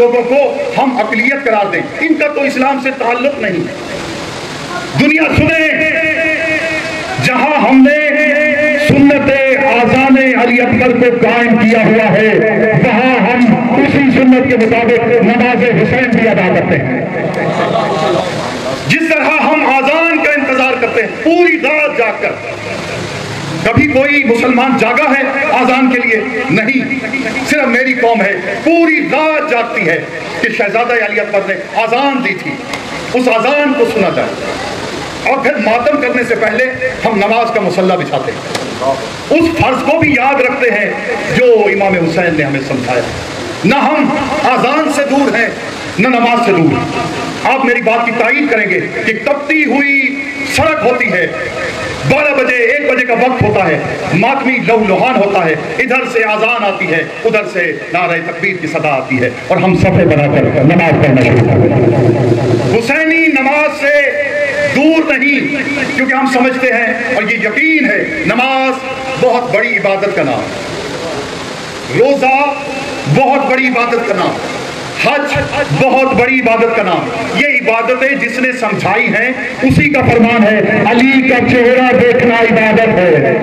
لوگوں کو ہم اقلیت قرار دیں، ان کا تو اسلام سے تعلق نہیں۔ دنیا سنیں، جہاں ہم نے سنت آذان علی اکبر کو قائم کیا ہوا ہے، وہاں ہم اسی سنت کے مطابق نماز حسین بھی ادا کرتے ہیں۔ جس طرح ہم آذان کا انتظار کرتے ہیں پوری رات جاگ کر، کبھی کوئی مسلمان جاگا ہے آذان کے لیے؟ نہیں، صرف میری قوم ہے پوری رات جاگتی ہے کہ شہزادہ علی اکبر نے آذان دی تھی، اس آذان کو سنا جائے۔ اور پھر ماتم کرنے سے پہلے ہم نماز کا مصلی بچھاتے ہیں، اس فرض کو بھی یاد رکھتے ہیں جو امام حسین نے ہمیں سمجھایا۔ نہ ہم آذان سے دور ہیں نہ نماز سے دور۔ آپ میری بات کی تائید کریں گے کہ تپتی ہوئی سڑک ہوتی ہے، 12 بجے 1 بجے کا وقت ہوتا ہے، ماتمی لہو لہان ہوتا ہے، ادھر سے آذان آتی ہے، ادھر سے نعرہ تکبیر کی صدا آتی ہے، اور ہم صفے بنا کر نماز پڑھنا شروع کرتے ہیں۔ حسینی نماز سے دور نہیں، کیونکہ ہم سمجھتے ہیں اور یہ یقین ہے نماز بہت بڑی عبادت کا نام، روزہ بہت بڑی عبادت کا نام، حج بہت بڑی عبادت کا نام۔ یہ عبادتیں جس نے سمجھائی ہیں اسی کا فرمان ہے، علی کا چہرہ دیکھنا عبادت ہے۔